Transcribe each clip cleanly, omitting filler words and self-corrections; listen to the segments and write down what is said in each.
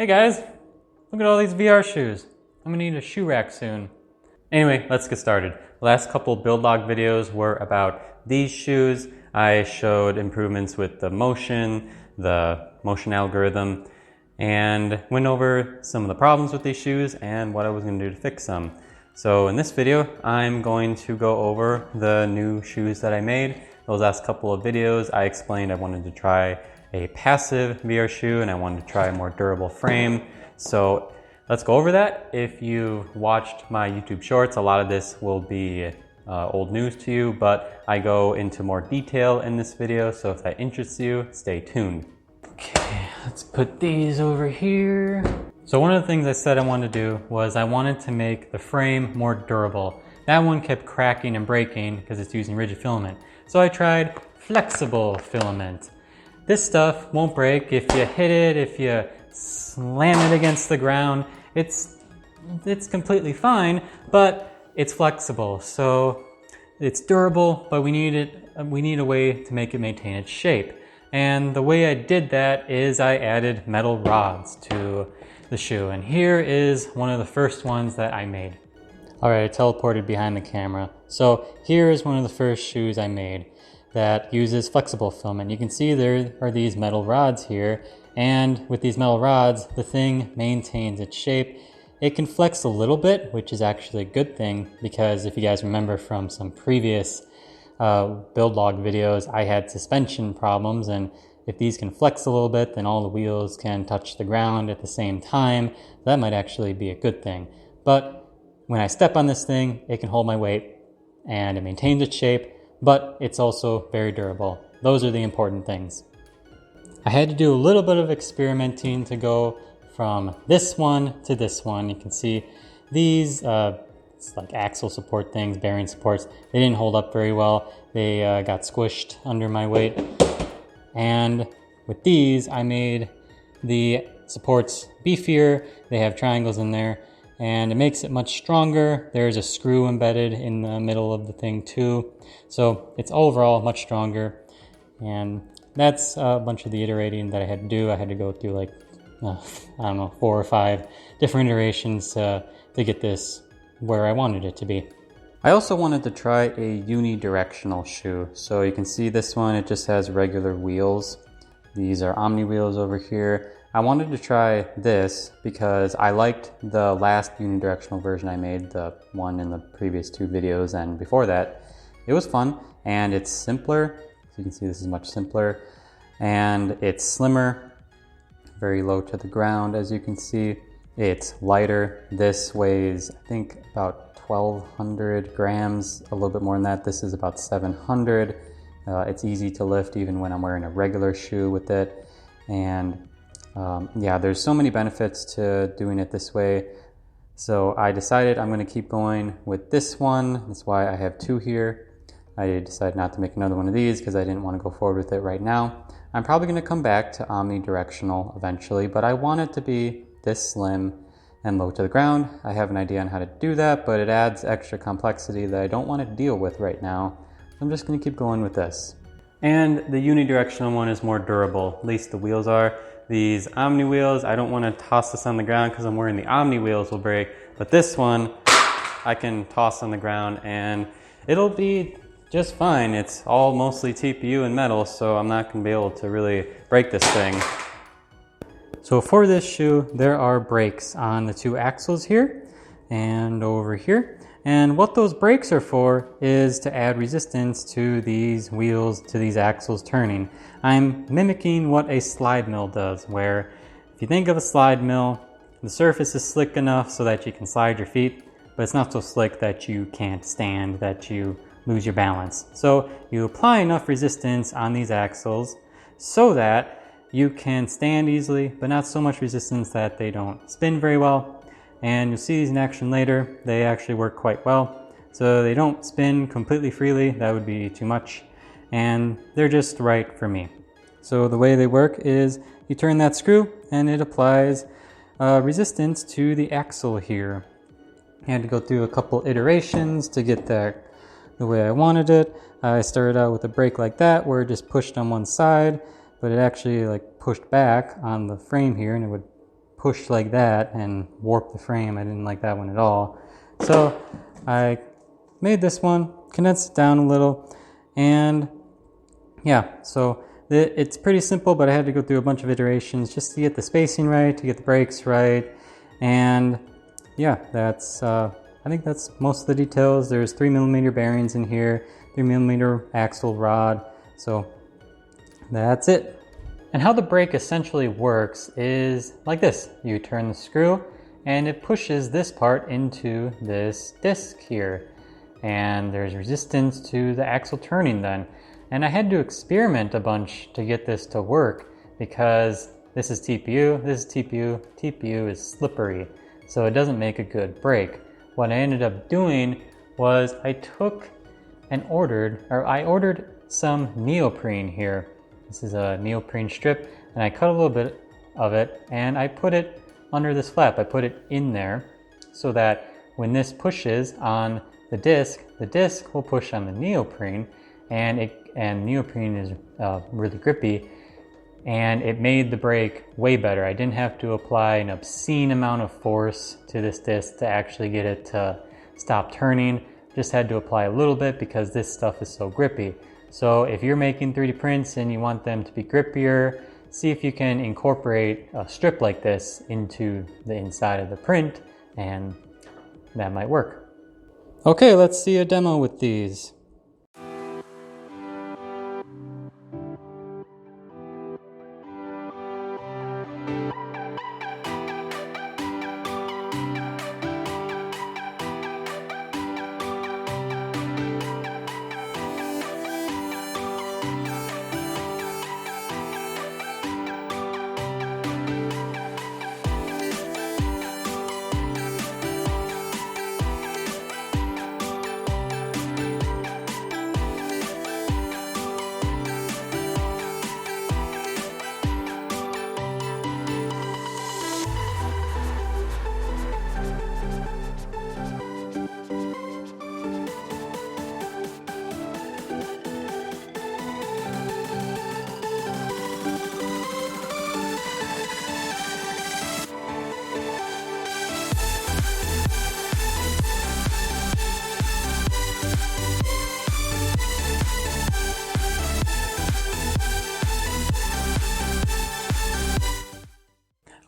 Hey guys, look at all these VR shoes. I'm gonna need a shoe rack soon. Anyway, let's get started. The last couple build log videos were about these shoes. I showed improvements with the motion algorithm, and went over some of the problems with these shoes and what I was gonna do to fix them. So in this video, I'm going to go over the new shoes that I made. Those last couple of videos, I explained I wanted to try a passive VR shoe and I wanted to try a more durable frame. So let's go over that. If you've watched my YouTube shorts, a lot of this will be old news to you, but I go into more detail in this video. So if that interests you, stay tuned. Okay, let's put these over here. So one of the things I said I wanted to do was I wanted to make the frame more durable. That one kept cracking and breaking because it's using rigid filament. So I tried flexible filament. This stuff won't break if you hit it, if you slam it against the ground. It's completely fine, but it's flexible. So it's durable, but we need a way to make it maintain its shape. And the way I did that is I added metal rods to the shoe. And here is one of the first ones that I made. All right, I teleported behind the camera. So here is one of the first shoes I made that uses flexible filament. You can see there are these metal rods here, and with these metal rods, the thing maintains its shape. It can flex a little bit, which is actually a good thing, because if you guys remember from some previous build log videos, I had suspension problems, and if these can flex a little bit, then all the wheels can touch the ground at the same time. That might actually be a good thing. But when I step on this thing, it can hold my weight and it maintains its shape, but it's also very durable. Those are the important things. I had to do a little bit of experimenting to go from this one to this one. You can see these, it's like axle support things, bearing supports. They didn't hold up very well. They got squished under my weight. And with these, I made the supports beefier. They have triangles in there, and it makes it much stronger. There's a screw embedded in the middle of the thing too. So it's overall much stronger. And that's a bunch of the iterating that I had to do. I had to go through like, I don't know, 4 or 5 different iterations to get this where I wanted it to be. I also wanted to try a unidirectional shoe. So you can see this one, it just has regular wheels. These are omni-wheels over here. I wanted to try this because I liked the last unidirectional version I made, the one in the previous 2 videos and before that. It was fun and it's simpler. So you can see this is much simpler and it's slimmer, very low to the ground as you can see. It's lighter. This weighs, I think, about 1,200 grams, a little bit more than that. This is about 700. It's easy to lift even when I'm wearing a regular shoe with it. And yeah, there's so many benefits to doing it this way. So I decided I'm going to keep going with this one. That's why I have 2 here. I decided not to make another one of these because I didn't want to go forward with it right now. I'm probably going to come back to omni-directional eventually, but I want it to be this slim and low to the ground. I have an idea on how to do that, but it adds extra complexity that I don't want to deal with right now. I'm just going to keep going with this. And the unidirectional one is more durable, at least the wheels are. These omni wheels, I don't want to toss this on the ground because I'm wearing the omni wheels will break, but this one I can toss on the ground and it'll be just fine. It's all mostly TPU and metal, so I'm not going to be able to really break this thing. So for this shoe, there are brakes on the 2 axles here and over here. And what those brakes are for is to add resistance to these wheels, to these axles turning. I'm mimicking what a slide mill does, where if you think of a slide mill, the surface is slick enough so that you can slide your feet, but it's not so slick that you can't stand, that you lose your balance. So you apply enough resistance on these axles so that you can stand easily, but not so much resistance that they don't spin very well. And you'll see these in action later. They actually work quite well. So they don't spin completely freely. That would be too much. And they're just right for me. So the way they work is you turn that screw and it applies resistance to the axle here. I had to go through a couple iterations to get that the way I wanted it. I started out with a brake like that where it just pushed on one side, but it actually like pushed back on the frame here and it would push like that and warp the frame. I didn't like that one at all. So I made this one, condensed it down a little, and yeah, so it's pretty simple, but I had to go through a bunch of iterations just to get the spacing right, to get the brakes right, and yeah, that's I think that's most of the details. There's 3mm bearings in here, 3mm axle rod, so that's it. And how the brake essentially works is like this. You turn the screw and it pushes this part into this disc here. And there's resistance to the axle turning then. And I had to experiment a bunch to get this to work because this is TPU, this is TPU, TPU is slippery. So it doesn't make a good brake. What I ended up doing was I ordered some neoprene here. This is a neoprene strip, and I cut a little bit of it and I put it under this flap. I put it in there so that when this pushes on the disc will push on the neoprene, and neoprene is really grippy, and it made the brake way better. I didn't have to apply an obscene amount of force to this disc to actually get it to stop turning. Just had to apply a little bit because this stuff is so grippy. So if you're making 3D prints and you want them to be grippier, see if you can incorporate a strip like this into the inside of the print, and that might work. Okay, let's see a demo with these.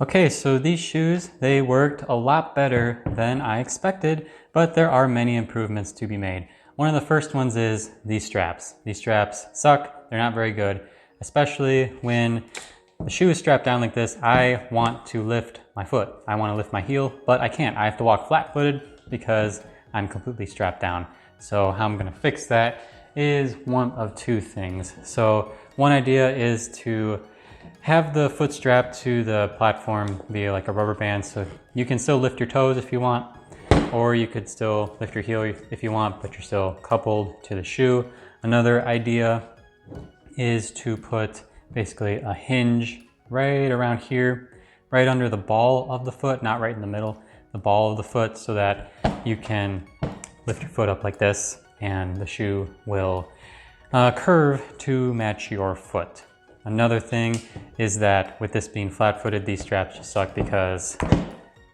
Okay, so these shoes, they worked a lot better than I expected, but there are many improvements to be made. One of the first ones is these straps. These straps suck, they're not very good, especially when the shoe is strapped down like this. I want to lift my foot. I want to lift my heel, but I can't. I have to walk flat-footed because I'm completely strapped down. So how I'm gonna fix that is one of two things. So one idea is to have the foot strapped to the platform via like a rubber band, so you can still lift your toes if you want, or you could still lift your heel if you want, but you're still coupled to the shoe. Another idea is to put basically a hinge right around here, right under the ball of the foot, not right in the middle, the ball of the foot, so that you can lift your foot up like this and the shoe will curve to match your foot. Another thing is that with this being flat-footed, these straps just suck because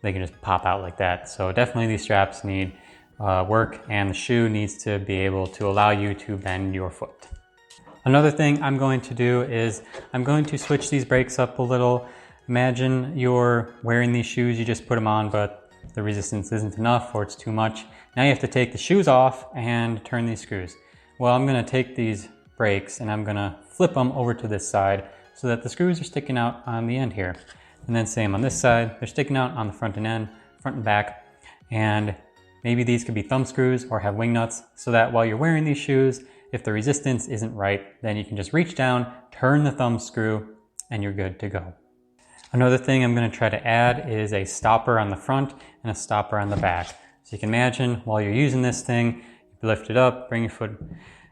they can just pop out like that. So definitely these straps need work, and the shoe needs to be able to allow you to bend your foot. Another thing I'm going to do is I'm going to switch these brakes up a little. Imagine you're wearing these shoes, you just put them on, but the resistance isn't enough or it's too much. Now you have to take the shoes off and turn these screws. Well, I'm gonna take these brakes and I'm gonna flip them over to this side so that the screws are sticking out on the end here. And then same on this side, they're sticking out on the front and back. And maybe these could be thumb screws or have wing nuts, so that while you're wearing these shoes, if the resistance isn't right, then you can just reach down, turn the thumb screw, and you're good to go. Another thing I'm gonna try to add is a stopper on the front and a stopper on the back. So you can imagine while you're using this thing, you lift it up, bring your foot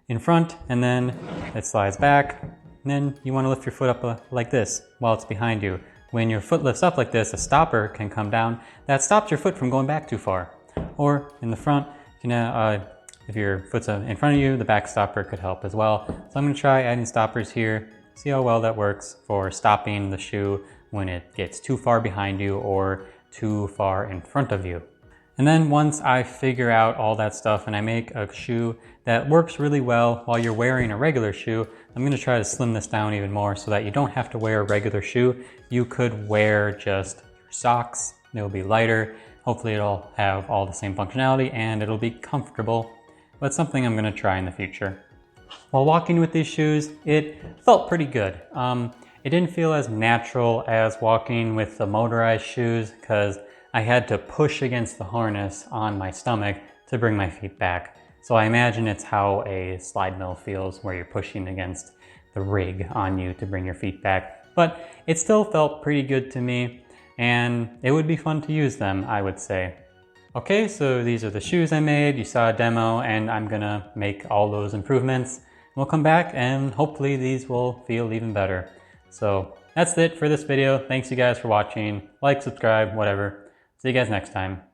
in front, and then it slides back. And then you want to lift your foot up like this while it's behind you. When your foot lifts up like this, a stopper can come down. That stops your foot from going back too far. Or in the front, if your foot's in front of you, the back stopper could help as well. So I'm going to try adding stoppers here, see how well that works for stopping the shoe when it gets too far behind you or too far in front of you. And then once I figure out all that stuff and I make a shoe that works really well while you're wearing a regular shoe, I'm going to try to slim this down even more so that you don't have to wear a regular shoe. You could wear just your socks. It'll be lighter. Hopefully it'll have all the same functionality and it'll be comfortable. But something I'm going to try in the future. While walking with these shoes, it felt pretty good. It didn't feel as natural as walking with the motorized shoes because I had to push against the harness on my stomach to bring my feet back. So I imagine it's how a slide mill feels, where you're pushing against the rig on you to bring your feet back. But it still felt pretty good to me, and it would be fun to use them, I would say. Okay, so these are the shoes I made. You saw a demo, and I'm gonna make all those improvements. We'll come back and hopefully these will feel even better. So that's it for this video. Thanks you guys for watching. Like, subscribe, whatever. See you guys next time.